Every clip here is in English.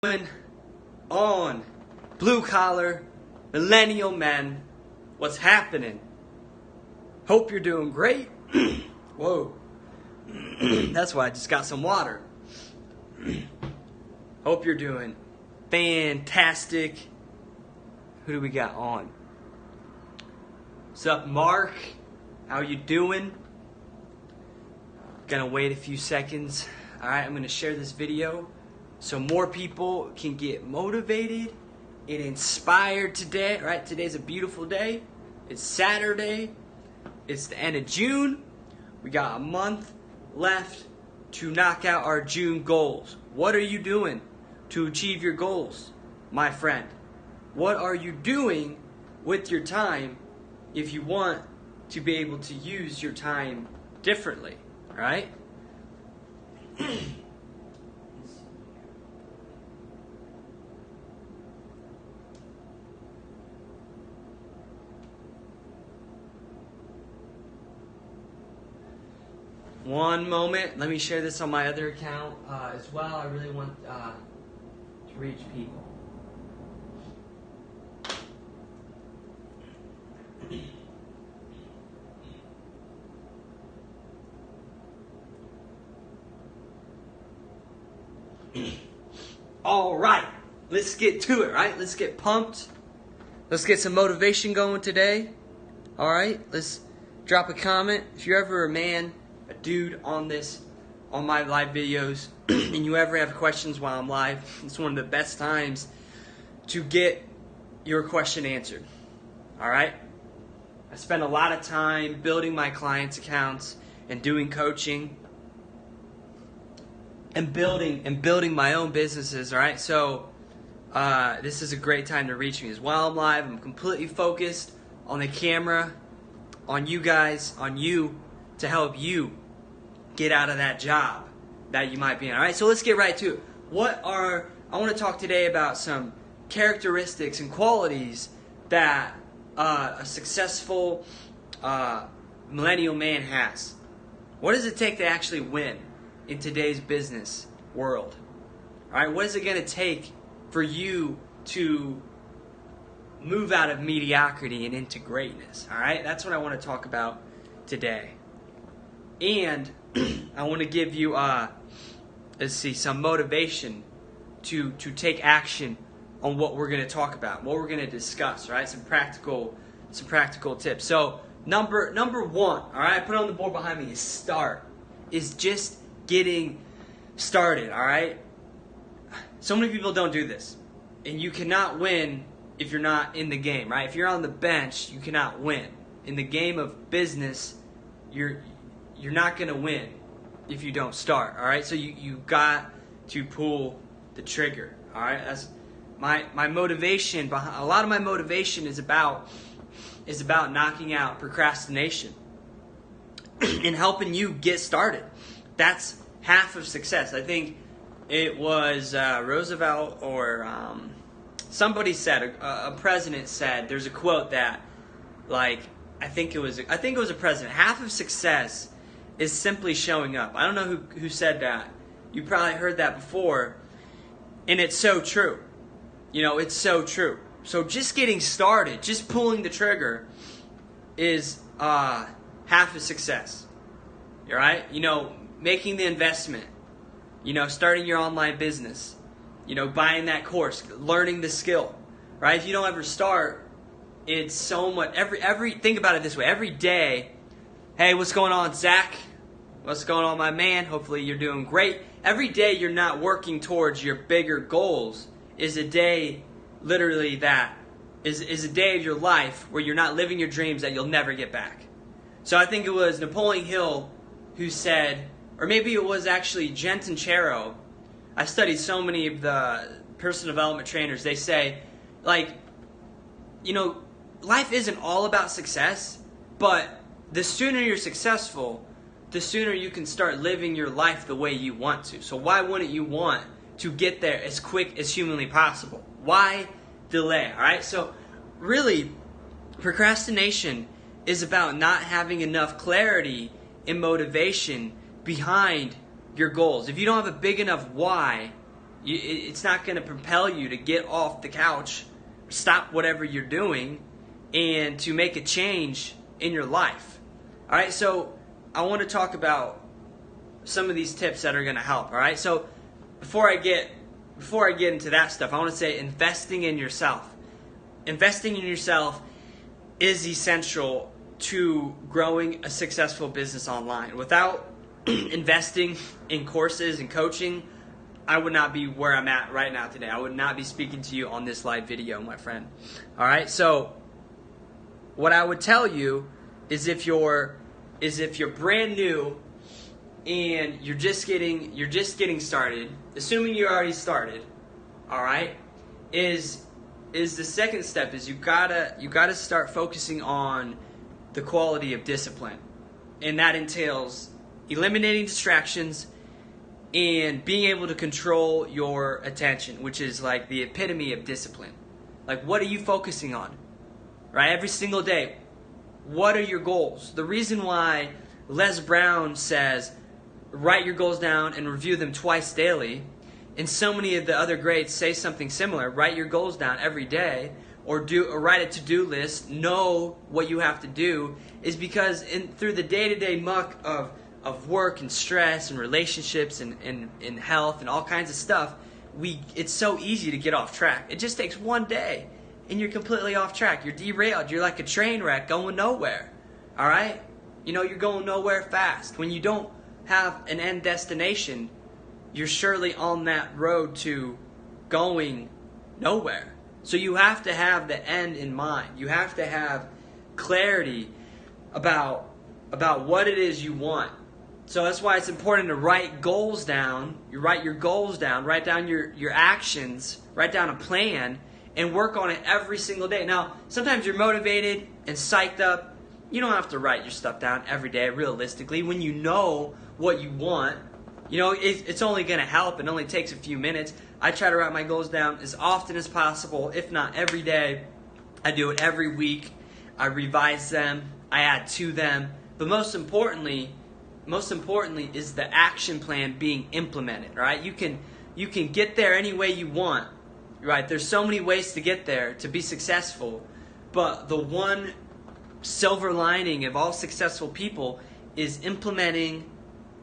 On blue collar millennial men, what's happening? Hope you're doing great. Whoa. That's why I just got some water. Hope you're doing fantastic. Who do we got on? What's up, Mark? How you doing? Gonna wait a few seconds. Alright, I'm gonna share this video so more people can get motivated and inspired today. Alright, today's a beautiful day. It's Saturday. It's the end of June. We got a month left to knock out our June goals. What are you doing to achieve your goals, my friend? What are you doing with your time if you want to be able to use your time differently, right? One moment. Let me share this on my other account as well. I really want to reach people. All right, let's get to it, right? Let's get pumped. Let's get some motivation going today. All right, let's drop a comment. If you're ever a man, a dude on my live videos, and you ever have questions while I'm live, it's one of the best times to get your question answered. All right? I spend a lot of time building my clients' accounts and doing coaching and building my own businesses, all right? So this is a great time to reach me. As while I'm live, I'm completely focused on the camera, on you guys, on you, to help you get out of that job that you might be in, all right? So let's get right to it. I want to talk today about some characteristics and qualities that a successful millennial man has. What does it take to actually win in today's business world? All right, what is it going to take for you to move out of mediocrity and into greatness? All right, that's what I want to talk about today. And I want to give you, some motivation to take action on what we're going to talk about, what we're going to discuss. Right, some practical tips. So number one, all right, I put it on the board behind me, is just getting started. All right, so many people don't do this, and you cannot win if you're not in the game. Right, if you're on the bench, you cannot win in the game of business. You're not going to win if you don't start, all right? So you got to pull the trigger, all right? That's my motivation. A lot of my motivation is about knocking out procrastination and helping you get started. That's half of success. I think it was Roosevelt or somebody said, a president said, there's a quote that, like, I think it was a president. Half of success is simply showing up. I don't know who said that. You probably heard that before. And it's so true. You know, it's so true. So just getting started, just pulling the trigger is half of success. All right? You know, making the investment. You know, starting your online business. You know, buying that course, learning the skill. Right? If you don't ever start, it's so much. Think about it this way. Every day, hey, what's going on, Zach? What's going on, my man? Hopefully you're doing great. Every day you're not working towards your bigger goals is a day, literally, that is a day of your life where you're not living your dreams that you'll never get back. So I think it was Napoleon Hill who said, or maybe it was actually Jen Sincero. I studied so many of the personal development trainers. They say, like, you know, life isn't all about success, but the sooner you're successful, the sooner you can start living your life the way you want to. So why wouldn't you want to get there as quick as humanly possible? Why delay? All right? So really, procrastination is about not having enough clarity and motivation behind your goals. If you don't have a big enough why, It's not going to propel you to get off the couch, stop whatever you're doing, and to make a change in your life. All right, so I want to talk about some of these tips that are going to help. All right, so before I get into that stuff, I want to say investing in yourself. Investing in yourself is essential to growing a successful business online. Without investing in courses and coaching, I would not be where I'm at right now today. I would not be speaking to you on this live video, my friend. All right, so what I would tell you is if you're brand new and you're just getting started, assuming you already started, all right, is the second step is you gotta start focusing on the quality of discipline, and that entails eliminating distractions and being able to control your attention, which is like the epitome of discipline. Like, what are you focusing on, right? Every single day, what are your goals? The reason why Les Brown says write your goals down and review them twice daily, and so many of the other greats say something similar, write your goals down every day, or write a to-do list, know what you have to do, is because through the day-to-day muck of work and stress and relationships and health and all kinds of stuff, it's so easy to get off track. It just takes one day and you're completely off track. You're derailed. You're like a train wreck going nowhere. All right? You're going nowhere fast. When you don't have an end destination, you're surely on that road to going nowhere. So you have to have the end in mind. You have to have clarity about what it is you want. So that's why it's important to write goals down. You write your goals down, write down your actions, write down a plan, and work on it every single day. Now, sometimes you're motivated and psyched up. You don't have to write your stuff down every day, realistically. When you know what you want, it's only going to help. It only takes a few minutes. I try to write my goals down as often as possible, if not every day. I do it every week. I revise them. I add to them. But most importantly is the action plan being implemented, right? You can get there any way you want, right? There's so many ways to get there to be successful, but the one silver lining of all successful people is implementing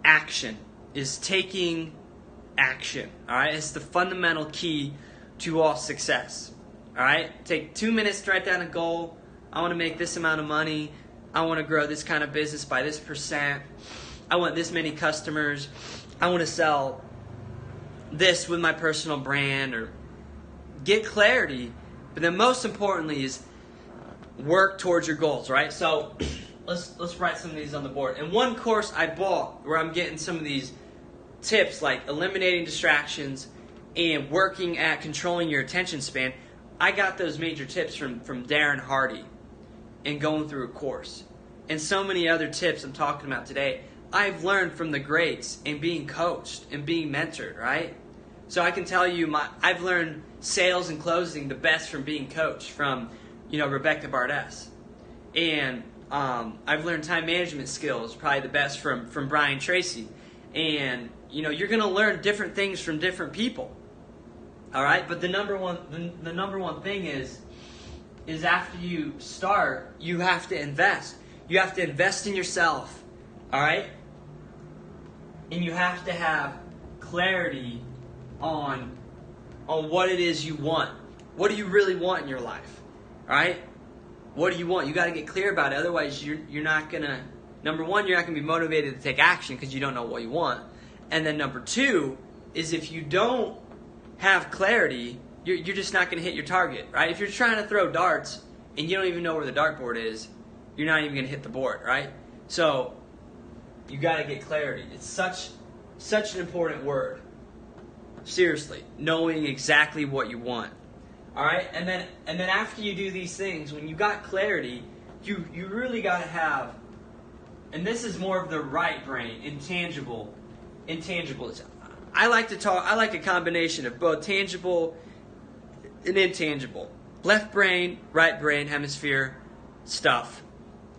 action, is taking action, all right? It's the fundamental key to all success, all right? Take 2 minutes to write down a goal. I want to make this amount of money. I want to grow this kind of business by this percent. I want this many customers. I want to sell this with my personal brand, or get clarity. But then most importantly is work towards your goals, right? So let's write some of these on the board. And one course I bought where I'm getting some of these tips like eliminating distractions and working at controlling your attention span, I got those major tips from Darren Hardy and going through a course. And so many other tips I'm talking about today, I've learned from the greats and being coached and being mentored, right? So I can tell you, I've learned sales and closing the best from being coached from, Rebecca Bardess. And I've learned time management skills probably the best from Brian Tracy. And, you're going to learn different things from different people. All right? But the number one thing is after you start, you have to invest. You have to invest in yourself. All right? And you have to have clarity on what it is you want. What do you really want in your life? All right? What do you want? You got to get clear about it. Otherwise, you're not going to, number one, you're not going to be motivated to take action because you don't know what you want. And then number two is if you don't have clarity, you're just not going to hit your target, right? If you're trying to throw darts and you don't even know where the dartboard is, you're not even going to hit the board, right? So you got to get clarity. It's such an important word. Seriously, knowing exactly what you want. All right, and then after you do these things, when you got clarity, you really got to have, and this is more of the right brain, intangible. I like a combination of both tangible and intangible. Left brain, right brain, hemisphere stuff.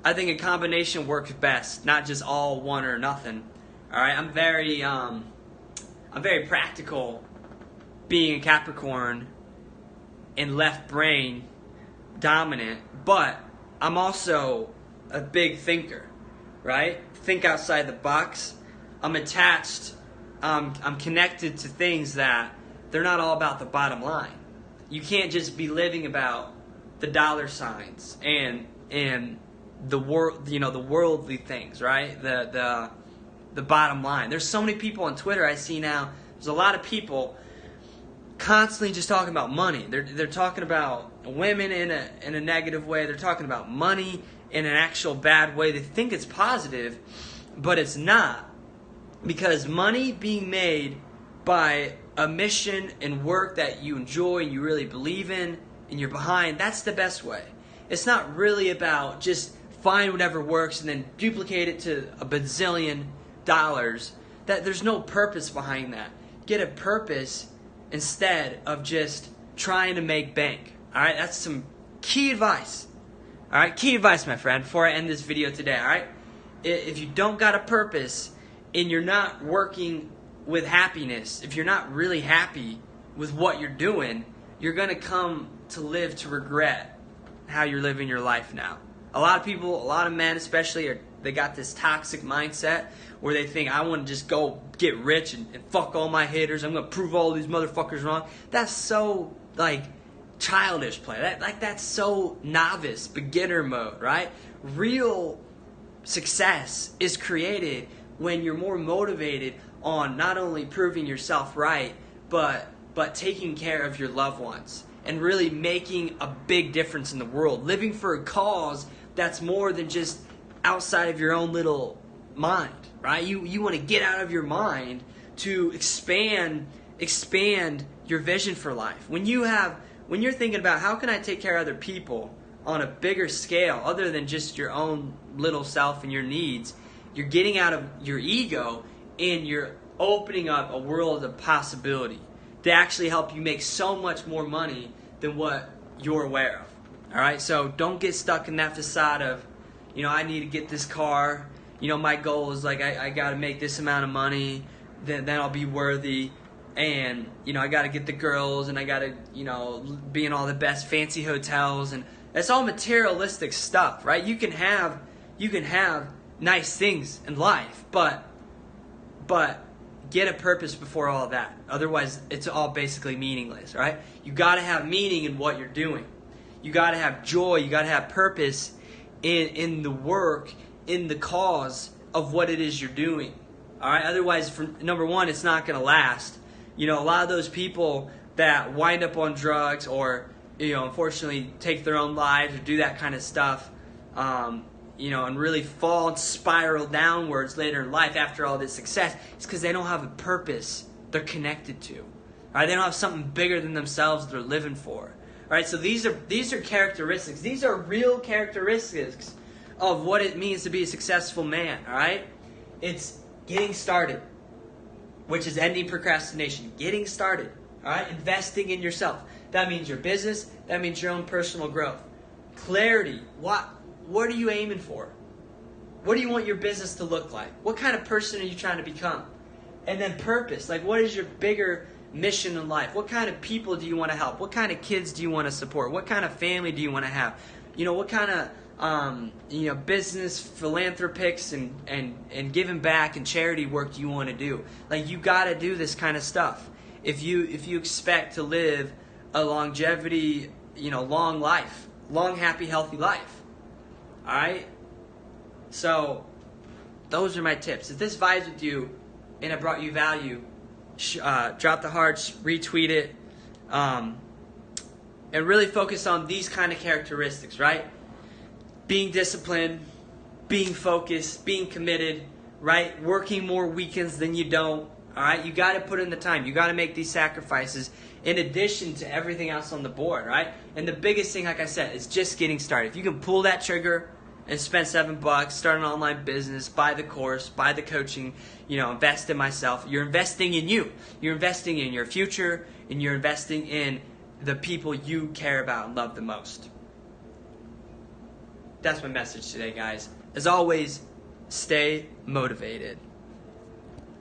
I think a combination works best, not just all one or nothing. All right, I'm very practical being a Capricorn and left brain dominant, but I'm also a big thinker, right? Think outside the box. I'm attached, I'm connected to things that they're not all about the bottom line. You can't just be living about the dollar signs and the world, the worldly things, right? The bottom line. There's so many people on Twitter I see now. There's a lot of people constantly just talking about money. They're talking about women in a negative way. They're talking about money in an actual bad way. They think it's positive, but it's not. Because money being made by a mission and work that you enjoy and you really believe in and you're behind, that's the best way. It's not really about just find whatever works and then duplicate it to a bazillion dollars. That there's no purpose behind that. Get a purpose instead of just trying to make bank. Alright, that's some key advice. Alright, key advice, my friend, before I end this video today. Alright, if you don't got a purpose and you're not working with happiness, if you're not really happy with what you're doing, you're going to come to live to regret how you're living your life now. A lot of people, a lot of men especially, they got this toxic mindset where they think, I want to just go get rich and fuck all my haters. I'm going to prove all these motherfuckers wrong. That's so, childish play. That's so novice, beginner mode, right? Real success is created when you're more motivated on not only proving yourself right, but taking care of your loved ones and really making a big difference in the world. Living for a cause that's more than just outside of your own little mind, right? You want to get out of your mind to expand your vision for life. When you're thinking about how can I take care of other people on a bigger scale other than just your own little self and your needs, you're getting out of your ego and you're opening up a world of possibility to actually help you make so much more money than what you're aware of. All right, so don't get stuck in that facade of, I need to get this car. My goal is I got to make this amount of money, then I'll be worthy. And, I got to get the girls and I got to, be in all the best fancy hotels. And it's all materialistic stuff, right? You can have nice things in life, but get a purpose before all of that. Otherwise, it's all basically meaningless, right? You got to have meaning in what you're doing. You got to have joy. You got to have purpose in the work, in the cause of what it is you're doing. All right. Otherwise, number one, it's not going to last. A lot of those people that wind up on drugs or unfortunately take their own lives or do that kind of stuff, and really fall and spiral downwards later in life after all this success, it's because they don't have a purpose they're connected to. All right, they don't have something bigger than themselves they're living for. All right, so these are characteristics. These are real characteristics of what it means to be a successful man. All right, it's getting started, which is ending procrastination. Getting started. All right, investing in yourself. That means your business. That means your own personal growth. Clarity. What are you aiming for? What do you want your business to look like? What kind of person are you trying to become? And then purpose. What is your bigger mission in life? What kind of people do you want to help? What kind of kids do you want to support? What kind of family do you want to have? What kind of business philanthropics and giving back and charity work do you want to do? You got to do this kind of stuff. If you expect to live a longevity, long life, long, happy, healthy life. All right? So, those are my tips. If this vibes with you and it brought you value, drop the hearts, retweet it, and really focus on these kind of characteristics, right? Being disciplined, being focused, being committed, right? Working more weekends than you don't, all right? You got to put in the time. You got to make these sacrifices in addition to everything else on the board, right? And the biggest thing, like I said, is just getting started. If you can pull that trigger and spend $7, start an online business, buy the course, buy the coaching, invest in myself, you're investing in you. You're investing in your future, and you're investing in the people you care about and love the most. That's my message today, guys. As always, stay motivated.